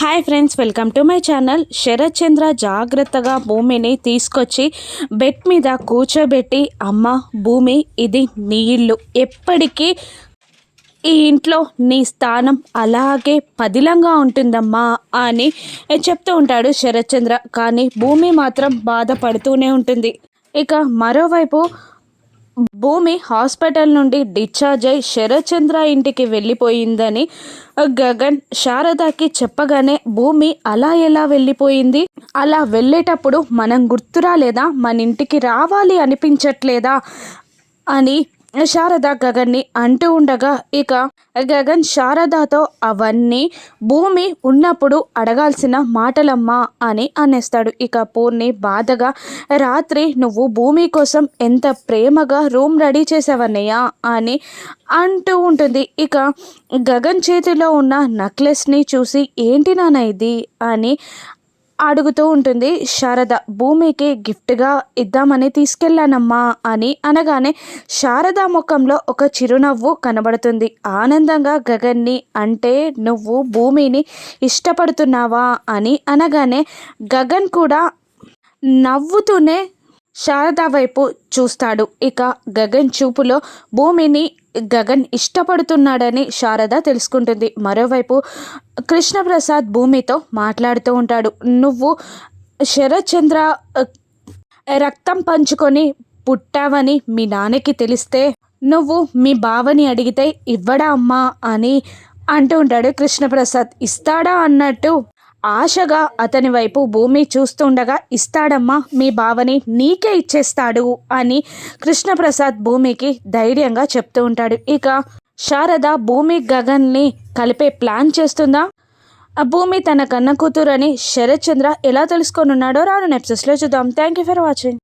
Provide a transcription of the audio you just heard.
Hi friends, welcome to my channel. Sharath Chandra జాగ్రత్తగా భూమిని తీసుకొచ్చి బెడ్ మీద కూర్చోబెట్టి, అమ్మ భూమి, ఇది నీ ఇల్లు, ఎప్పటికీ ఈ ఇంట్లో నీ స్థానం అలాగే పదిలంగా ఉంటుందమ్మా అని చెప్తూ ఉంటాడు శరత్ చంద్ర. కానీ భూమి మాత్రం బాధపడుతూనే ఉంటుంది. ఇక మరోవైపు భూమి హాస్పిటల్ నుండి డిశ్చార్జ్ అయి శరత్ చంద్ర ఇంటికి వెళ్ళిపోయిందని గగన్ శారదకి చెప్పగానే, భూమి అలా ఎలా వెళ్ళిపోయింది, అలా వెళ్ళేటప్పుడు మనం గుర్తురాలేదా, మన ఇంటికి రావాలి అనిపించట్లేదా అని శారద గగన్ని అంటూ ఉండగా, ఇక గగన్ శారదతో అవన్నీ భూమి ఉన్నప్పుడు అడగాల్సిన మాటలమ్మా అని అనేస్తాడు. ఇక పూర్ణి బాధగా, రాత్రి నువ్వు భూమి కోసం ఎంత ప్రేమగా రూమ్ రెడీ చేసావన్నయ్యా అని అంటూ ఉంటుంది. ఇక గగన్ చేతిలో ఉన్న నెక్లెస్ని చూసి, ఏంటి నాన్న ఇది అని అడుగుతూ ఉంటుంది శారద. భూమికి గిఫ్ట్గా ఇద్దామని తీసుకెళ్ళానమ్మా అని అనగానే శారద ముఖంలో ఒక చిరునవ్వు కనబడుతుంది. ఆనందంగా గగన్ని, అంటే నువ్వు భూమిని ఇష్టపడుతున్నావా అని అనగానే గగన్ కూడా నవ్వుతూనే శారద వైపు చూస్తాడు. ఇక గగన్ చూపులో భూమిని గగన్ ఇష్టపడుతున్నాడని శారద తెలుసుకుంటుంది. మరోవైపు కృష్ణప్రసాద్ భూమితో మాట్లాడుతూ ఉంటాడు. నువ్వు శరత్ చంద్ర రక్తం పంచుకొని పుట్టావని మీ నాన్నకి తెలిస్తే నువ్వు మీ బావని అడిగితే ఇవ్వడా అమ్మా అని అంటూ ఉంటాడు కృష్ణప్రసాద్. ఇస్తాడా అన్నట్టు ఆశగా అతని వైపు భూమి చూస్తుండగా, ఇస్తాడమ్మా, మీ బావని నీకే ఇచ్చేస్తాడు అని కృష్ణప్రసాద్ భూమికి ధైర్యంగా చెప్తూ ఉంటాడు. ఇక శారద భూమి గగన్ని కలిపే ప్లాన్ చేస్తుందా? ఆ భూమి తన కన్న కూతురు అని శరత్ చంద్ర ఎలా తెలుసుకొని ఉన్నాడో రాను ఎపిసోడ్స్లో చూద్దాం. Thank you for watching.